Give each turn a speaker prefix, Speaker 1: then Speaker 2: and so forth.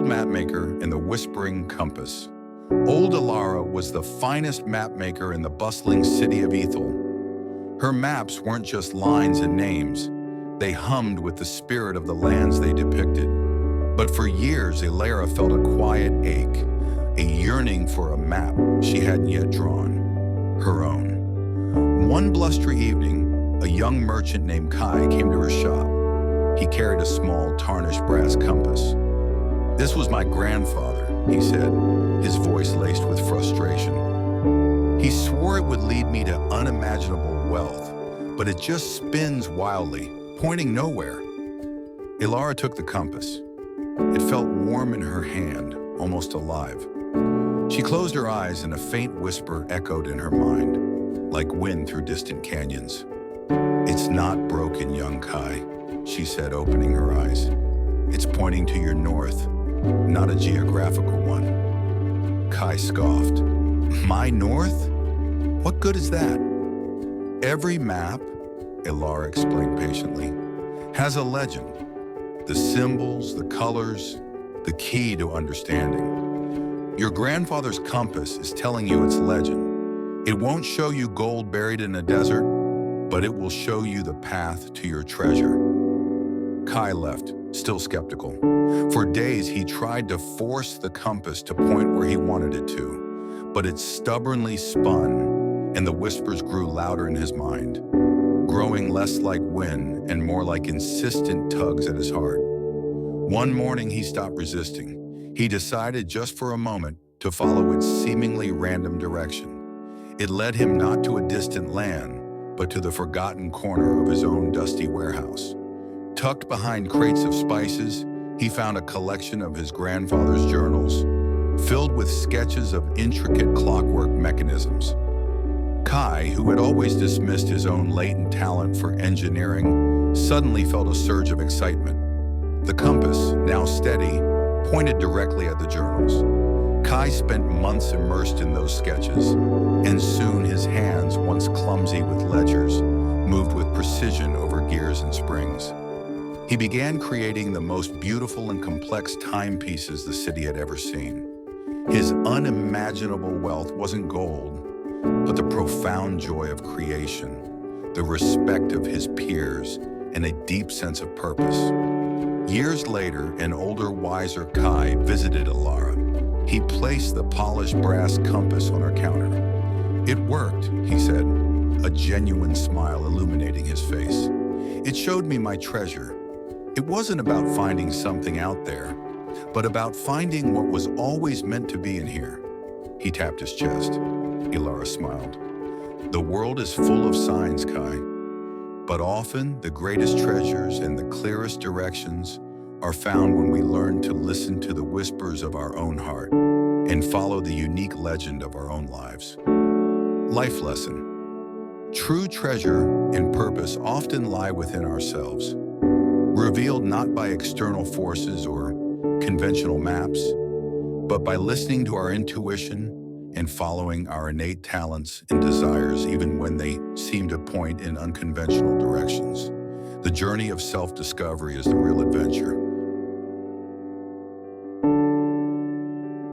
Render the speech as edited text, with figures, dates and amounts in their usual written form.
Speaker 1: old mapmaker and the whispering compass. Old Alara was the finest mapmaker in the bustling city of Ethel. Her maps weren't just lines and names. They hummed with the spirit of the lands they depicted. But for years, Alara felt a quiet ache, a yearning for a map she hadn't yet drawn, her own. One blustery evening, a young merchant named Kai came to her shop. He carried a small, tarnished brass compass. "This was my grandfather," he said, his voice laced with frustration. "He swore it would lead me to unimaginable wealth, but it just spins wildly, pointing nowhere." Alara took the compass. It felt warm in her hand, almost alive. She closed her eyes and a faint whisper echoed in her mind, like wind through distant canyons. "It's not broken, young Kai," she said, opening her eyes. "It's pointing to your north, not a geographical one." Kai scoffed. "My north? What good is that?" "Every map," Alara explained patiently, "has a legend. The symbols, the colors, the key to understanding. Your grandfather's compass is telling you its legend. It won't show you gold buried in a desert, but it will show you the path to your treasure." Kai left, still skeptical. For days, he tried to force the compass to point where he wanted it to, but it stubbornly spun, and the whispers grew louder in his mind, growing less like wind and more like insistent tugs at his heart. One morning, he stopped resisting. He decided just for a moment to follow its seemingly random direction. It led him not to a distant land, but to the forgotten corner of his own dusty warehouse. Tucked behind crates of spices, he found a collection of his grandfather's journals, filled with sketches of intricate clockwork mechanisms. Kai, who had always dismissed his own latent talent for engineering, suddenly felt a surge of excitement. The compass, now steady, pointed directly at the journals. Kai spent months immersed in those sketches, and soon his hands, once clumsy with ledgers, moved with precision over gears and springs. He began creating the most beautiful and complex timepieces the city had ever seen. His unimaginable wealth wasn't gold, but the profound joy of creation, the respect of his peers, and a deep sense of purpose. Years later, an older, wiser Kai visited Alara. He placed the polished brass compass on her counter. "It worked," he said, a genuine smile illuminating his face. "It showed me my treasure. It wasn't about finding something out there, but about finding what was always meant to be in here." He tapped his chest. Alara smiled. "The world is full of signs, Kai, but often the greatest treasures and the clearest directions are found when we learn to listen to the whispers of our own heart and follow the unique legend of our own lives." Life lesson. True treasure and purpose often lie within ourselves, revealed not by external forces or conventional maps, but by listening to our intuition and following our innate talents and desires even when they seem to point in unconventional directions. The journey of self-discovery is the real adventure.